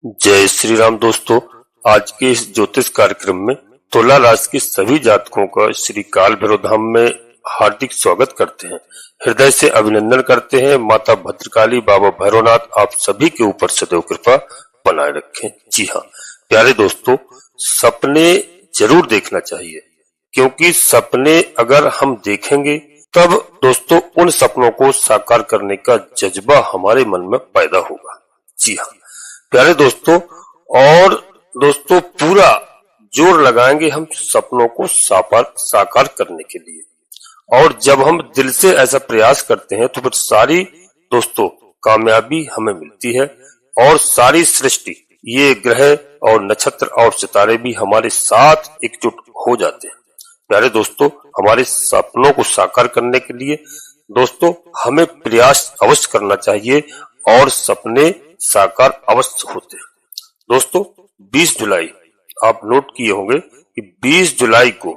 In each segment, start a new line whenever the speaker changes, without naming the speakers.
जय श्री राम दोस्तों। आज के इस ज्योतिष कार्यक्रम में तुला राशि के सभी जातकों का श्री काल भैरव धाम में हार्दिक स्वागत करते हैं। हृदय से अभिनंदन करते हैं। माता भद्रकाली, बाबा भैरवनाथ आप सभी के ऊपर सदैव कृपा बनाए रखें। जी हाँ प्यारे दोस्तों, सपने जरूर देखना चाहिए, क्योंकि सपने अगर हम देखेंगे तब दोस्तों उन सपनों को साकार करने का जज्बा हमारे मन में पैदा होगा। जी हाँ प्यारे दोस्तों, और दोस्तों पूरा जोर लगाएंगे हम सपनों को साकार करने के लिए। और जब हम दिल से ऐसा प्रयास करते हैं तो फिर सारी दोस्तों कामयाबी हमें मिलती है, और सारी सृष्टि, ये ग्रह और नक्षत्र और सितारे भी हमारे साथ एकजुट हो जाते हैं। प्यारे दोस्तों, हमारे सपनों को साकार करने के लिए दोस्तों हमें प्रयास अवश्य करना चाहिए, और सपने साकार अवश्य होते हैं। दोस्तों 20 जुलाई आप नोट किए होंगे कि 20 जुलाई को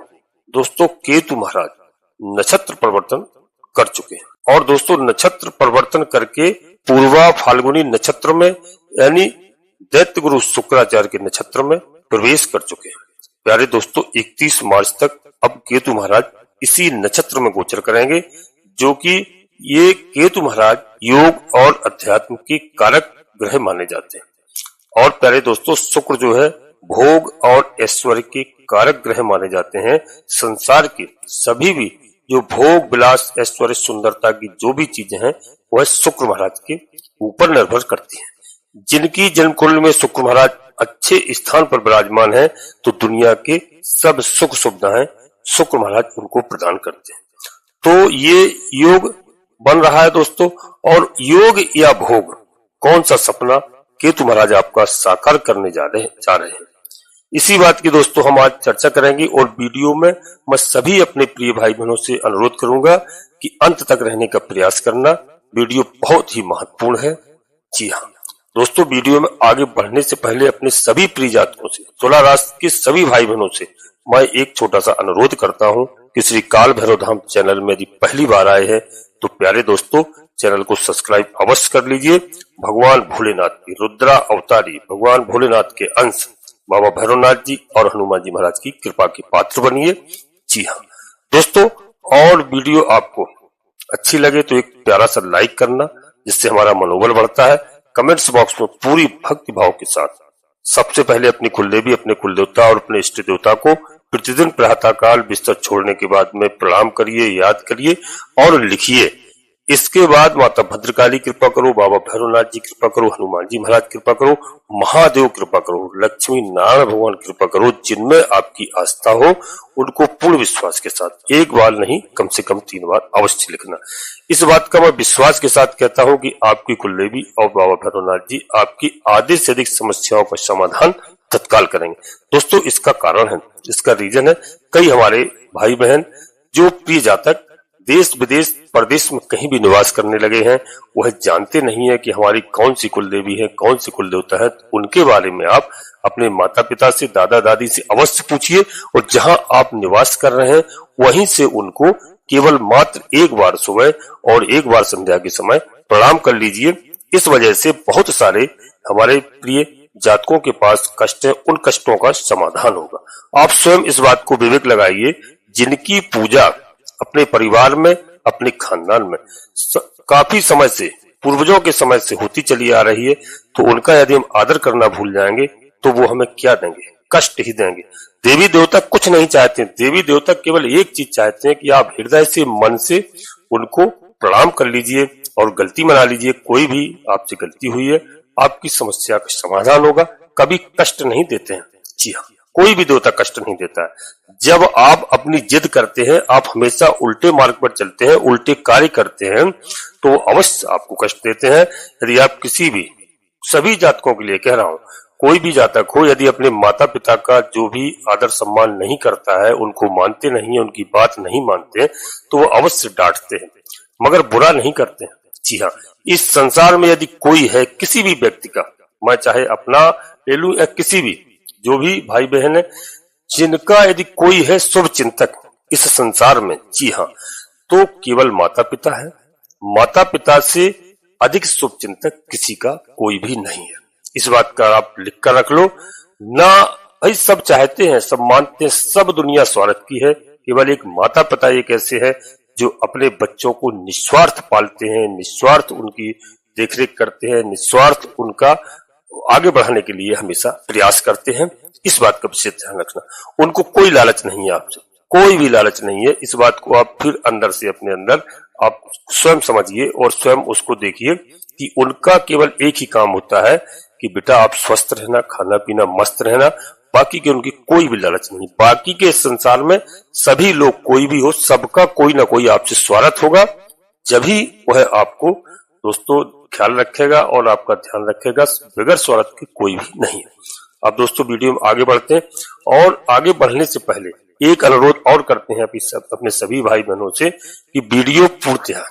दोस्तों केतु महाराज नक्षत्र परिवर्तन कर चुके हैं, और दोस्तों नक्षत्र परिवर्तन करके पूर्वा फाल्गुनी नक्षत्र में यानी दैत्य गुरु शुक्राचार्य के नक्षत्र में प्रवेश कर चुके हैं। प्यारे दोस्तों 31 मार्च तक अब केतु महाराज इसी नक्षत्र में गोचर करेंगे, जो कि ये केतु महाराज योग और अध्यात्म के कारक ग्रह माने जाते हैं। और प्यारे दोस्तों शुक्र जो है भोग और ऐश्वर्य के कारक ग्रह माने जाते हैं। संसार के सभी भी जो भोग विलास ऐश्वर्य सुंदरता की जो भी चीजें हैं वह शुक्र महाराज के ऊपर निर्भर करती हैं। जिनकी जन्म कुंडली में शुक्र महाराज अच्छे स्थान पर विराजमान है तो दुनिया के सब सुख सुविधाएं शुक्र महाराज उनको प्रदान करते हैं। तो ये योग बन रहा है दोस्तों, और योग या भोग कौन सा सपना केतु महाराज आपका साकार करने जा रहे हैं, इसी बात की दोस्तों हम आज चर्चा करेंगे। और वीडियो में मैं सभी अपने प्रिय भाई बहनों से अनुरोध करूंगा कि अंत तक रहने का प्रयास करना। वीडियो बहुत ही महत्वपूर्ण है। जी हाँ दोस्तों, वीडियो में आगे बढ़ने से पहले अपने सभी प्रिय जातकों से, तुला राशि के सभी भाई बहनों से मैं एक छोटा सा अनुरोध करता हूँ कि श्री काल भैरव धाम चैनल में यदि पहली बार आए हैं तो प्यारे दोस्तों चैनल को सब्सक्राइब अवश्य कर लीजिए। भगवान भोलेनाथ की रुद्रा अवतारी, भगवान भोलेनाथ के अंश बाबा भैरवनाथ जी और हनुमान जी महाराज की कृपा के पात्र बनिए। जी हाँ दोस्तों, और वीडियो आपको अच्छी लगे तो एक प्यारा सा लाइक करना, जिससे हमारा मनोबल बढ़ता है। कमेंट्स बॉक्स में पूरी भक्ति भाव के साथ सबसे पहले अपनी कुलदेवी, अपने कुलदेवता और अपने इष्ट देवता को प्रतिदिन प्रातःकाल बिस्तर छोड़ने के बाद में प्रणाम करिए, याद करिए और लिखिए। इसके बाद माता भद्रकाली कृपा करो, बाबा भैरवनाथ जी कृपा करो, हनुमान जी महाराज कृपा करो, महादेव कृपा करो, लक्ष्मी नारायण भगवान कृपा करो। जिनमें आपकी आस्था हो उनको पूर्ण विश्वास के साथ एक बार नहीं कम से कम 3 बार अवश्य लिखना। इस बात का मैं विश्वास के साथ कहता हूँ कि आपकी कुलदेवी और बाबा भैरवनाथ जी आपकी आधे से अधिक समस्याओं का समाधान तत्काल करेंगे। दोस्तों इसका कारण है, इसका रीजन है, कई हमारे भाई बहन जो प्रिय जातक देश विदेश परदेश में कहीं भी निवास करने लगे हैं, वह जानते नहीं है कि हमारी कौन सी कुलदेवी है, कौन सी कुलदेवता है। तो उनके बारे में आप अपने माता पिता से, दादा दादी से अवश्य पूछिए, और जहां आप निवास कर रहे हैं वहीं से उनको केवल मात्र एक बार सुबह और एक बार संध्या के समय प्रणाम कर लीजिए। इस वजह से बहुत सारे हमारे प्रिय जातकों के पास कष्ट है, उन कष्टों का समाधान होगा। आप स्वयं इस बात को विवेक लगाइए, जिनकी पूजा अपने परिवार में, अपने खानदान में काफी समय से, पूर्वजों के समय से होती चली आ रही है, तो उनका यदि हम आदर करना भूल जाएंगे तो वो हमें क्या देंगे? कष्ट ही देंगे। देवी देवता कुछ नहीं चाहते, देवी देवता केवल एक चीज चाहते हैं कि आप हृदय से, मन से उनको प्रणाम कर लीजिए और गलती मना लीजिए। कोई भी आपसे गलती हुई है, आपकी समस्या का समाधान होगा। कभी कष्ट नहीं देते हैं। जी हाँ, कोई भी देवता कष्ट नहीं देता है। जब आप अपनी जिद करते हैं, आप हमेशा उल्टे मार्ग पर चलते हैं, उल्टे कार्य करते हैं, तो अवश्य आपको कष्ट देते हैं। यदि आप किसी भी, सभी जातकों के लिए कह रहा हूँ, कोई भी जातक हो यदि अपने माता पिता का जो भी आदर सम्मान नहीं करता है, उनको मानते नहीं है, उनकी बात नहीं मानते, तो वो अवश्य डांटते हैं, मगर बुरा नहीं करते हैं। जी हाँ, इस संसार में यदि कोई है, किसी भी व्यक्ति का, मैं चाहे अपना ले लूं या किसी भी, जो भी भाई बहन है, जिनका यदि कोई है शुभ चिंतक इस संसार में, जी हाँ, तो केवल माता पिता है। माता पिता से अधिक शुभ चिंतक किसी का कोई भी नहीं है। इस बात का आप लिख कर रख लो ना। भाई सब चाहते हैं, सब मानते हैं, सब दुनिया स्वार्थ की है, केवल एक माता पिता एक ऐसे है जो अपने बच्चों को निस्वार्थ पालते हैं, निस्वार्थ उनकी देखरेख करते हैं, निस्वार्थ उनका आगे बढ़ाने के लिए हमेशा प्रयास करते हैं। इस बात का विशेष ध्यान रखना। उनको कोई लालच नहीं है आपसे, कोई भी लालच नहीं है। इस बात को आप फिर अंदर से अपने अंदर आप स्वयं समझिए और स्वयं उसको देखिए कि उनका केवल एक ही काम होता है कि बेटा आप स्वस्थ रहना, खाना पीना मस्त रहना, बाकी के उनकी कोई भी लालच नहीं। बाकी के संसार में सभी लोग, कोई भी हो, सबका कोई ना कोई आपसे स्वार्थ होगा, जब ही वह आपको दोस्तों ख्याल रखेगा और आपका ध्यान रखेगा। बगैर स्वार्थ के कोई भी नहीं है। अब दोस्तों वीडियो में आगे बढ़ते हैं और आगे बढ़ने से पहले एक अनुरोध और करते हैं अपने सभी भाई बहनों से कि वीडियो पूर्णतः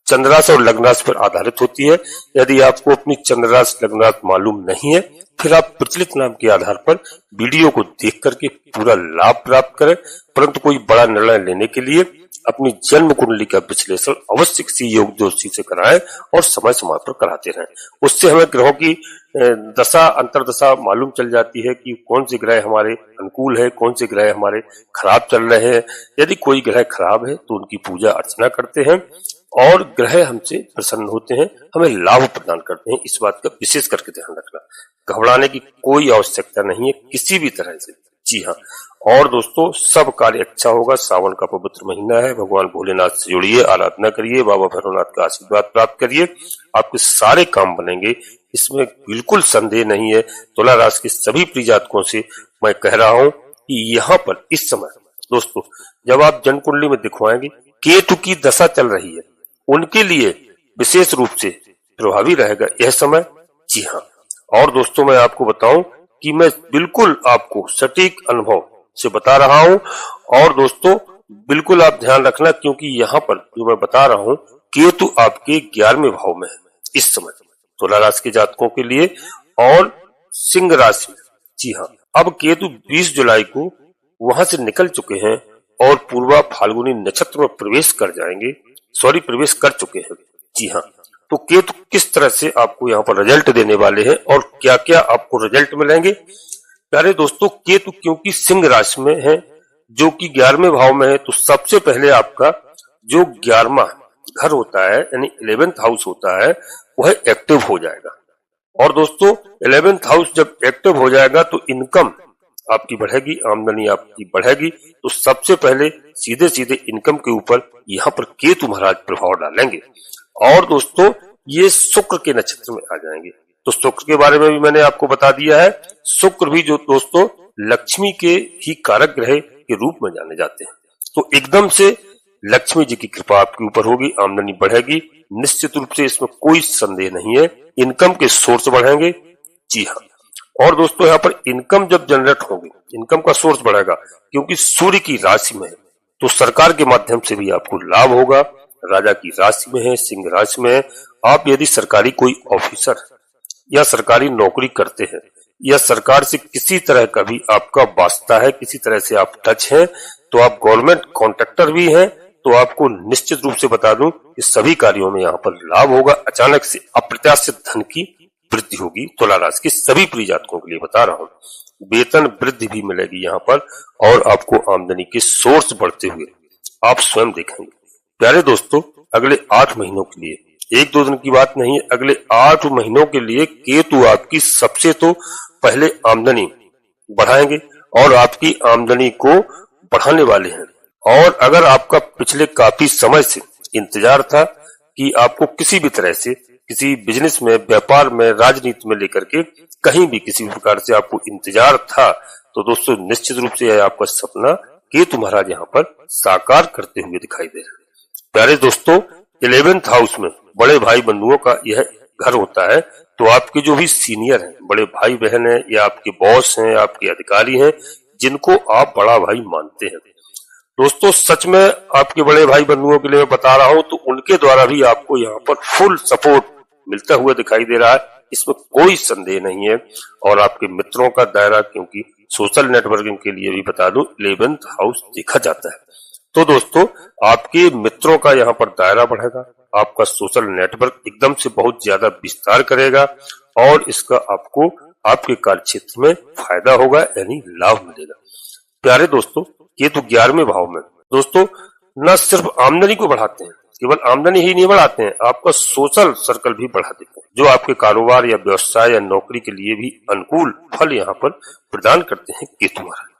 चंद्रास और लग्न राशि पर आधारित होती है। यदि आपको अपनी चंद्र राशि लग्न राशि मालूम नहीं है, फिर आप प्रचलित नाम के आधार पर वीडियो को देख करके पूरा लाभ प्राप्त करें, परंतु कोई बड़ा निर्णय लेने के लिए अपनी जन्म कुंडली का विश्लेषण अवश्य किसी योग ज्योतिषी से कराएं और समय समय पर कराते रहें। उससे हमें ग्रहों की दशा अंतरदशा मालूम चल जाती है कि कौन से ग्रह हमारे अनुकूल है, कौन से ग्रह हमारे खराब चल रहे हैं। यदि कोई ग्रह खराब है तो उनकी पूजा अर्चना करते हैं और ग्रह हमसे प्रसन्न होते हैं, हमें लाभ प्रदान करते हैं। इस बात का विशेष करके ध्यान रखना। घबराने की कोई आवश्यकता नहीं है किसी भी तरह से। जी हाँ, और दोस्तों सब कार्य अच्छा होगा। सावन का पवित्र महीना है, भगवान भोलेनाथ से जुड़िए, आराधना करिए, बाबा भैरवनाथ का आशीर्वाद प्राप्त करिए, आपके सारे काम बनेंगे, इसमें बिल्कुल संदेह नहीं है। तुला राशि के सभी प्रिय जातकों से मैं कह रहा हूं कि यहाँ पर इस समय दोस्तों जब आप जन्म कुंडली में दिखवाएंगे, केतु की दशा चल रही है, उनके लिए विशेष रूप से प्रभावी रहेगा यह समय। जी हाँ, और दोस्तों मैं आपको बताऊं कि मैं बिल्कुल आपको सटीक अनुभव से बता रहा हूं। और दोस्तों बिल्कुल आप ध्यान रखना, क्योंकि यहाँ पर जो मैं बता रहा हूं केतु आपके 11वें भाव में है इस समय तुला राशि के जातकों के लिए और सिंह राशि में। जी हाँ, अब केतु 20 जुलाई को वहां से निकल चुके हैं और पूर्वा फाल्गुनी नक्षत्र में प्रवेश कर चुके हैं। जी हाँ, तो केतु किस तरह से आपको यहाँ पर रिजल्ट देने वाले हैं और क्या क्या आपको रिजल्ट मिलेंगे। प्यारे दोस्तों, केतु क्योंकि सिंह राशि में है जो कि 11वें भाव में है, तो सबसे पहले आपका जो 11वां घर होता है यानी 11th हाउस होता है वह एक्टिव हो जाएगा। और दोस्तों 11th हाउस जब एक्टिव हो जाएगा तो इनकम आपकी बढ़ेगी, आमदनी आपकी बढ़ेगी। तो सबसे पहले सीधे सीधे इनकम के ऊपर यहाँ पर केतु महाराज प्रभाव डालेंगे। और दोस्तों ये शुक्र के नक्षत्र में आ जाएंगे। तो शुक्र के बारे में भी मैंने आपको बता दिया है। शुक्र भी जो दोस्तों लक्ष्मी के ही कारक ग्रह के रूप में जाने जाते हैं। तो एकदम से लक्ष्मी जी की कृपा आपके ऊपर होगी, आमदनी बढ़ेगी, निश्चित रूप से इसमें कोई संदेह नहीं है। इनकम के सोर्स बढ़ेंगे। जी हाँ, और दोस्तों यहाँ पर इनकम जब जनरेट होगी, इनकम का सोर्स बढ़ेगा क्योंकि सूर्य की राशि में है, तो सरकार के माध्यम से भी आपको लाभ होगा। राजा की राशि में है, सिंह राशि में है। आप यदि सरकारी कोई ऑफिसर या सरकारी नौकरी करते हैं या सरकार से किसी तरह का भी आपका वास्ता है, किसी तरह से आप टच हैं, तो आप गवर्नमेंट कॉन्ट्रैक्टर भी हैं, तो आपको निश्चित रूप से बता दूं कि सभी कार्यों में यहाँ पर लाभ होगा। अचानक से अप्रत्याशित धन की वृद्धि होगी। तुला राशि के सभी प्रिय जातकों के लिए बता रहा हूँ, वेतन वृद्धि भी मिलेगी यहाँ पर और आपको आमदनी के सोर्स बढ़ते हुए आप स्वयं देखेंगे। प्यारे दोस्तों, अगले 8 महीनों के लिए, 1-2 दिन की बात नहीं, अगले 8 महीनों के लिए केतु आपकी सबसे तो पहले आमदनी बढ़ाएंगे और आपकी आमदनी को बढ़ाने वाले हैं। और अगर आपका पिछले काफी समय से इंतजार था कि आपको किसी भी तरह से किसी बिजनेस में, व्यापार में, राजनीति में लेकर के कहीं भी किसी भी प्रकार से आपको इंतजार था, तो दोस्तों निश्चित रूप से आपका सपना केतु महाराज यहाँ पर साकार करते हुए दिखाई दे रहे हैं। प्यारे दोस्तों, 11th हाउस में बड़े भाई बंधुओं का यह घर होता है। तो आपके जो भी सीनियर हैं, बड़े भाई बहन हैं या आपके बॉस हैं, आपके अधिकारी हैं, जिनको आप बड़ा भाई मानते हैं, दोस्तों सच में आपके बड़े भाई बंधुओं के लिए मैं बता रहा हूं, तो उनके द्वारा भी आपको यहाँ पर फुल सपोर्ट मिलता हुआ दिखाई दे रहा है, इसमें कोई संदेह नहीं है। और आपके मित्रों का दायरा, क्योंकि सोशल नेटवर्किंग के लिए भी बता दूं 11th हाउस देखा जाता है, तो दोस्तों आपके मित्रों का यहाँ पर दायरा बढ़ेगा, आपका सोशल नेटवर्क एकदम से बहुत ज्यादा विस्तार करेगा और इसका आपको आपके कार्य क्षेत्र में फायदा होगा, यानी लाभ मिलेगा। प्यारे दोस्तों, केतु 11वें भाव में दोस्तों न सिर्फ आमदनी को बढ़ाते हैं, केवल आमदनी ही नहीं बढ़ाते हैं, आपका सोशल सर्कल भी बढ़ा देते हैं, जो आपके कारोबार या व्यवसाय या नौकरी के लिए भी अनुकूल फल यहाँ पर प्रदान करते हैं केतु महाराज।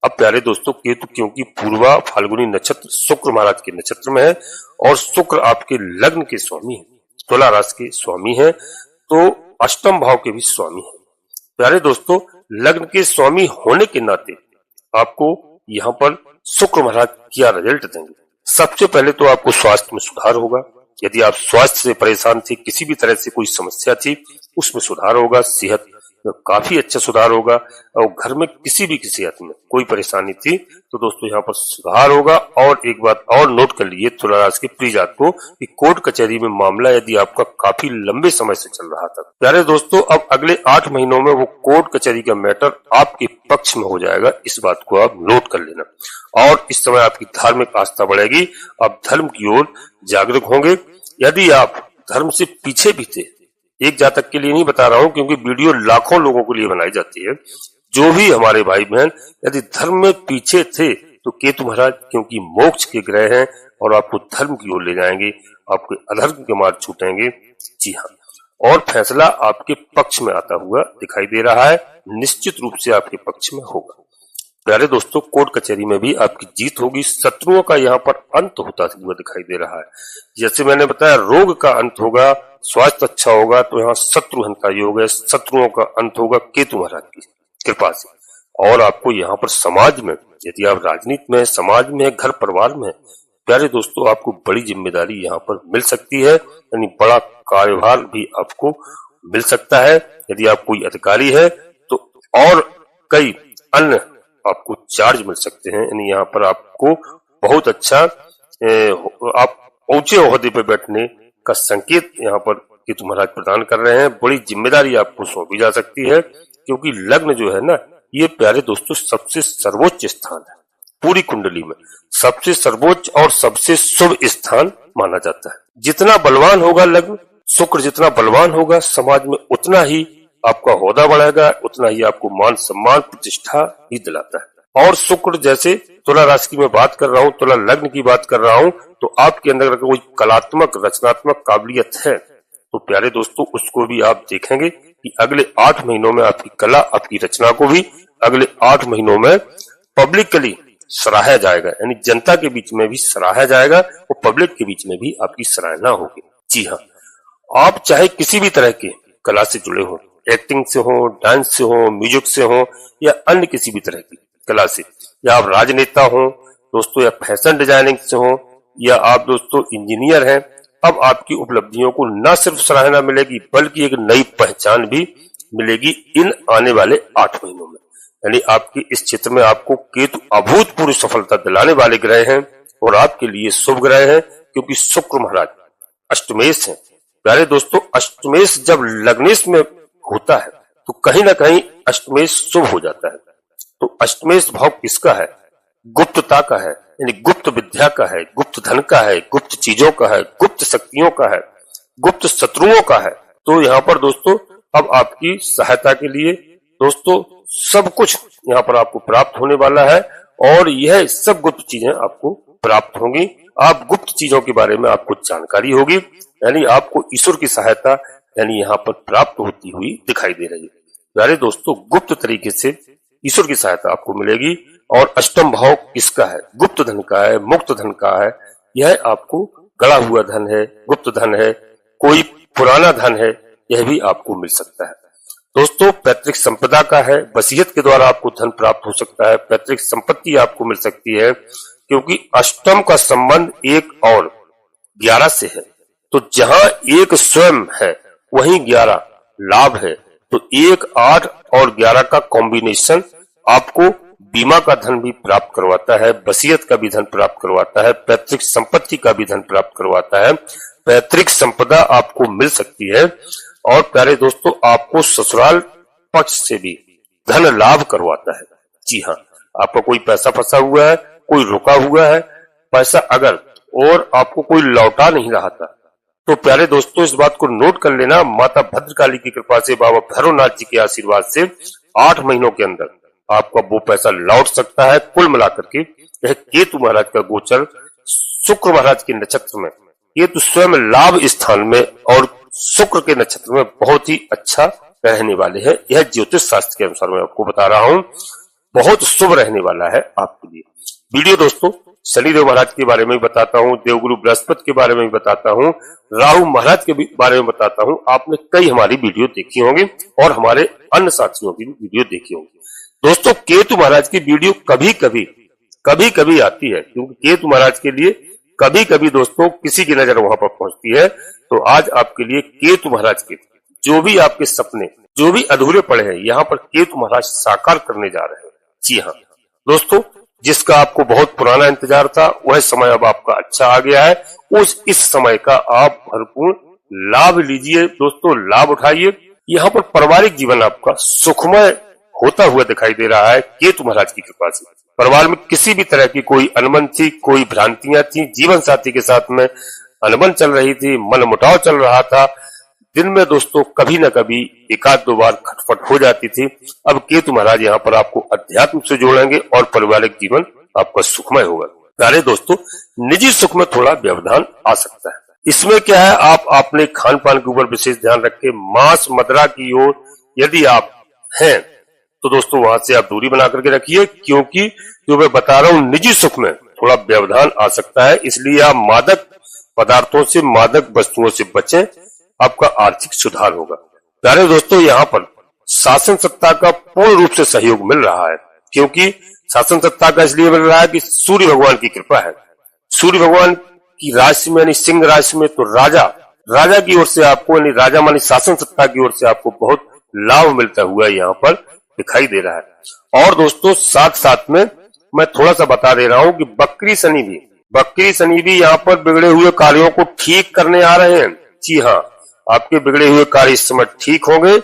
अब प्यारे दोस्तों, केतु क्योंकि पूर्वा फाल्गुनी नक्षत्र शुक्र महाराज के नक्षत्र में है और शुक्र आपके लग्न के स्वामी है, तुला राशि के स्वामी है, तो अष्टम भाव के भी स्वामी है। प्यारे दोस्तों, लग्न के स्वामी होने के नाते आपको यहाँ पर शुक्र महाराज क्या रिजल्ट देंगे। सबसे पहले तो आपको स्वास्थ्य में सुधार होगा। यदि आप स्वास्थ्य से परेशान थे, किसी भी तरह से कोई समस्या थी, उसमें सुधार होगा। सेहत में काफी अच्छा सुधार होगा और घर में किसी भी सेहत में कोई परेशानी थी तो दोस्तों यहाँ पर सुधार होगा। और एक बात और नोट कर लीजिए तुला राशि के प्रिय जातकों कि कोर्ट कचहरी में मामला यदि आपका काफी लंबे समय से चल रहा था, प्यारे दोस्तों अब अगले 8 महीनों में वो कोर्ट कचहरी का मैटर आपके पक्ष में हो जाएगा। इस बात को आप नोट कर लेना। और इस समय आपकी धार्मिक आस्था बढ़ेगी, आप धर्म की ओर जागरूक होंगे। यदि आप धर्म से पीछे भी थे, एक जातक के लिए नहीं बता रहा हूं क्योंकि वीडियो लाखों लोगों के लिए बनाई जाती है, जो भी हमारे भाई बहन यदि धर्म में पीछे थे तो केतु महाराज क्योंकि मोक्ष के ग्रह हैं और आपको धर्म की ओर ले जाएंगे, आपके अधर्म के मार्ग छूटेंगे। जी हाँ, और फैसला आपके पक्ष में आता हुआ दिखाई दे रहा है, निश्चित रूप से आपके पक्ष में होगा। प्यारे दोस्तों, कोर्ट कचहरी में भी आपकी जीत होगी। शत्रुओं का यहाँ पर अंत होता हुआ दिखाई दे रहा है। जैसे मैंने बताया, रोग का अंत होगा, स्वास्थ्य अच्छा होगा, तो यहाँ शत्रुहन का योग है, शत्रुओं का अंत होगा केतु महाराज की कृपा से। और आपको यहाँ पर समाज में, यदि आप राजनीति में, समाज में, घर परिवार में, प्यारे दोस्तों आपको बड़ी जिम्मेदारी यहाँ पर मिल सकती है, यानी बड़ा कार्यभार भी आपको मिल सकता है। यदि आप कोई अधिकारी है तो और कई अन्य आपको चार्ज मिल सकते हैं, यानी यहाँ पर आपको बहुत अच्छा आप ऊंचे ओहदे पर बैठने का संकेत यहाँ पर केतु महाराज प्रदान कर रहे हैं। बड़ी जिम्मेदारी आपको सौंपी जा सकती है क्योंकि लग्न जो है ना, ये प्यारे दोस्तों सबसे सर्वोच्च स्थान है। पूरी कुंडली में सबसे सर्वोच्च और सबसे शुभ स्थान माना जाता है। जितना बलवान होगा लग्न, शुक्र जितना बलवान होगा, समाज में उतना ही आपका होदा बढ़ेगा, उतना ही आपको मान सम्मान प्रतिष्ठा ही दिलाता है। और शुक्र जैसे तुला राशि की मैं बात कर रहा हूँ, तुला लग्न की बात कर रहा हूँ, तो आपके अंदर अगर कोई कलात्मक रचनात्मक काबिलियत है तो प्यारे दोस्तों उसको भी आप देखेंगे कि अगले 8 महीनों में आपकी कला, आपकी रचना को भी अगले 8 महीनों में पब्लिकली सराहा जाएगा, यानी जनता के बीच में भी सराहा जाएगा और पब्लिक के बीच में भी आपकी सराहना होगी। जी हाँ, आप चाहे किसी भी तरह के कला से जुड़े हो, एक्टिंग से हो, डांस से हो, म्यूजिक से हो या अन्य किसी भी तरह की कला से, या आप राजनेता हो दोस्तों, या फैशन डिजाइनिंग से हो, या आप दोस्तों इंजीनियर हैं, अब आपकी उपलब्धियों को न सिर्फ सराहना मिलेगी बल्कि एक नई पहचान भी मिलेगी इन आने वाले 8 महीनों में। यानी आपके इस क्षेत्र में आपको केतु अभूतपूर्व सफलता दिलाने वाले ग्रह हैं और आपके लिए शुभ ग्रह हैं क्योंकि शुक्र महाराज अष्टमेश है। प्यारे दोस्तों, अष्टमेश जब लग्नेश में होता है तो कहीं ना कहीं अष्टमेश शुभ हो जाता है। तो अष्टमेश भाव किसका है? गुप्तता का है, यानी गुप्त विद्या का है, गुप्त धन का है, गुप्त चीजों का है, गुप्त शक्तियों का है, गुप्त शत्रुओं का है। तो यहाँ पर दोस्तों अब आपकी सहायता के लिए दोस्तों सब कुछ यहाँ पर आपको प्राप्त होने वाला है और यह सब गुप्त चीजें आपको प्राप्त होंगी। आप गुप्त चीजों के बारे में आपको जानकारी होगी, यानी आपको ईश्वर की सहायता यानी यहाँ पर प्राप्त होती हुई दिखाई दे रही है। प्यारे दोस्तों, गुप्त तरीके से ईश्वर की सहायता आपको मिलेगी। और अष्टम भाव किसका है? गुप्त धन का है, मुक्त धन का है। यह आपको गड़ा हुआ धन है, गुप्त धन है, कोई पुराना धन है, यह भी आपको मिल सकता है। दोस्तों, पैतृक संपदा का है, वसीयत के द्वारा आपको धन प्राप्त हो सकता है, पैतृक संपत्ति आपको मिल सकती है क्योंकि अष्टम का संबंध 1 और 11 से है। तो जहां 1 स्वयं है वहीं 11 लाभ है। तो 1, 8 और 11 का कॉम्बिनेशन आपको बीमा का धन भी प्राप्त करवाता है, वसीयत का भी धन प्राप्त करवाता है, पैतृक संपत्ति का भी धन प्राप्त करवाता है, पैतृक संपदा आपको मिल सकती है। और प्यारे दोस्तों, आपको ससुराल पक्ष से भी धन लाभ करवाता है। जी हाँ, आपका कोई पैसा फंसा हुआ है, कोई रुका हुआ है पैसा अगर, और आपको कोई लौटा नहीं रहा था, तो प्यारे दोस्तों, इस बात को नोट कर लेना, माता भद्रकाली की कृपा से, बाबा भैरवनाथ जी के आशीर्वाद से 8 महीनों के अंदर आपका वो पैसा लौट सकता है। कुल मिलाकर के यह केतु महाराज का गोचर शुक्र महाराज के नक्षत्र में, केतु स्वयं लाभ स्थान में और शुक्र के नक्षत्र में बहुत ही अच्छा रहने वाले हैं। यह ज्योतिष शास्त्र के अनुसार मैं आपको बता रहा हूं, बहुत शुभ रहने वाला है आपके लिए। वीडियो दोस्तों शनिदेव महाराज के बारे में भी बताता हूं, देवगुरु बृहस्पति के बारे में भी बताता हूं, राहु महाराज के बारे में बताता हूं। आपने कई हमारी वीडियो देखी होंगी और हमारे अन्य साथियों की भी वीडियो देखी होंगी। दोस्तों केतु महाराज की वीडियो कभी कभी आती है, क्योंकि केतु महाराज के लिए कभी कभी दोस्तों किसी की नजर वहां पर पहुंचती है। तो आज आपके लिए केतु महाराज के जो भी आपके सपने, जो भी अधूरे पड़े हैं, यहाँ पर केतु महाराज साकार करने जा रहे हैं। जी हाँ दोस्तों, जिसका आपको बहुत पुराना इंतजार था, वह समय अब आपका अच्छा आ गया है। इस समय का आप भरपूर लाभ लीजिए दोस्तों, लाभ उठाइए। यहाँ पर पारिवारिक जीवन आपका सुखमय होता हुआ दिखाई दे रहा है केतु महाराज की कृपा से। परिवार में किसी भी तरह की कोई अनबन थी, कोई भ्रांतियां थी, जीवन साथी के साथ में अनबन चल रही थी, मनमुटाव चल रहा था, दिन में दोस्तों कभी न कभी 1-2 बार खटपट हो जाती थी। अब केतु महाराज यहाँ पर आपको अध्यात्म से जोड़ेंगे और पारिवारिक जीवन आपका सुखमय होगा। प्यारे दोस्तों, निजी सुख में थोड़ा व्यवधान आ सकता है। इसमें क्या है, आप अपने खान पान के ऊपर विशेष ध्यान रखें। मांस मदिरा की ओर यदि आप हैं तो दोस्तों वहां से आप दूरी बना करके रखिए, क्योंकि जो मैं बता रहा हूं निजी सुख में थोड़ा व्यवधान आ सकता है। इसलिए आप मादक पदार्थों से, मादक वस्तुओं से बचें, आपका आर्थिक सुधार होगा। प्यारे दोस्तों, यहाँ पर शासन सत्ता का पूर्ण रूप से सहयोग मिल रहा है, क्योंकि शासन सत्ता का इसलिए मिल रहा है कि सूर्य भगवान की कृपा है। सूर्य भगवान की राशि में यानी सिंह राशि में तो राजा की ओर से आपको, यानी राजा मानी शासन सत्ता की ओर से आपको बहुत लाभ मिलता हुआ यहाँ पर दिखाई दे रहा है। और दोस्तों साथ साथ में मैं थोड़ा सा बता दे रहा हूं कि बकरी शनि भी यहाँ पर बिगड़े हुए कार्यों को ठीक करने आ रहे हैं। जी हाँ, आपके बिगड़े हुए कार्य इस समय ठीक होंगे।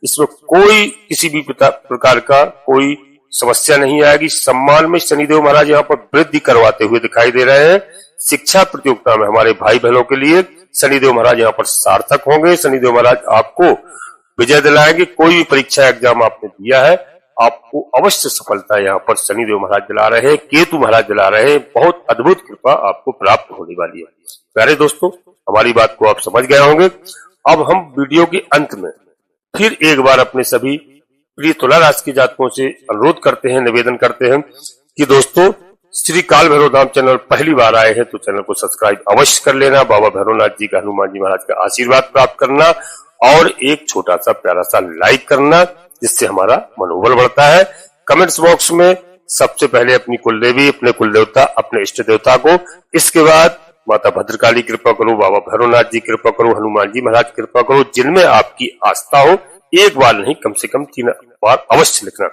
इसमें कोई किसी भी प्रकार का कोई समस्या नहीं आएगी। सम्मान में शनिदेव महाराज यहाँ पर वृद्धि करवाते हुए दिखाई दे रहे हैं। शिक्षा प्रतियोगिता में हमारे भाई बहनों के लिए शनिदेव महाराज यहाँ पर सार्थक होंगे। शनिदेव महाराज आपको विजय दिलाएंगे। कोई भी परीक्षा एग्जाम आपने दिया है, आपको अवश्य सफलता यहाँ पर शनिदेव महाराज दिला रहे हैं, केतु महाराज दिला रहे हैं। बहुत अद्भुत कृपा आपको प्राप्त होने वाली है। प्यारे दोस्तों, हमारी बात को आप समझ गए होंगे। अब हम वीडियो के अंत में फिर एक बार अपने सभी प्रिय तुला राशि के जातकों से अनुरोध करते हैं, निवेदन करते हैं कि दोस्तों श्री काल भैरव धाम चैनल पहली बार आए हैं तो चैनल को सब्सक्राइब अवश्य कर लेना। बाबा भैरवनाथ जी का, हनुमान जी महाराज का आशीर्वाद प्राप्त करना और एक छोटा सा प्यारा सा लाइक करना, जिससे हमारा मनोबल बढ़ता है। कमेंट्स बॉक्स में सबसे पहले अपनी कुलदेवी, अपने कुलदेवता, अपने इष्ट देवता को, इसके बाद माता भद्रकाली कृपा करो, बाबा भैरवनाथ जी कृपा करो, हनुमान जी महाराज कृपा करो, जिनमें आपकी आस्था हो। एक बार नहीं, कम से कम 3 बार अवश्य लिखना।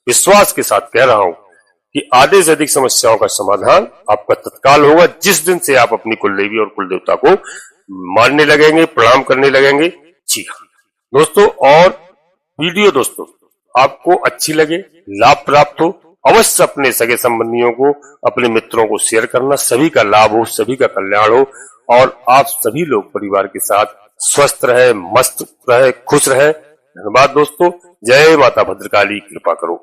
विश्वास के साथ कह रहा हूं कि आधे से अधिक समस्याओं का समाधान आपका तत्काल होगा जिस दिन से आप अपनी कुलदेवी और कुलदेवता को मानने लगेंगे, प्रणाम करने लगेंगे। जी हाँ दोस्तों, और वीडियो दोस्तों आपको अच्छी लगे, लाभ प्राप्त हो, अवश्य अपने सगे संबंधियों को, अपने मित्रों को शेयर करना। सभी का लाभ हो, सभी का कल्याण हो और आप सभी लोग परिवार के साथ स्वस्थ रहे, मस्त रहे, खुश रहे। धन्यवाद दोस्तों। जय माता भद्रकाली, कृपा करो।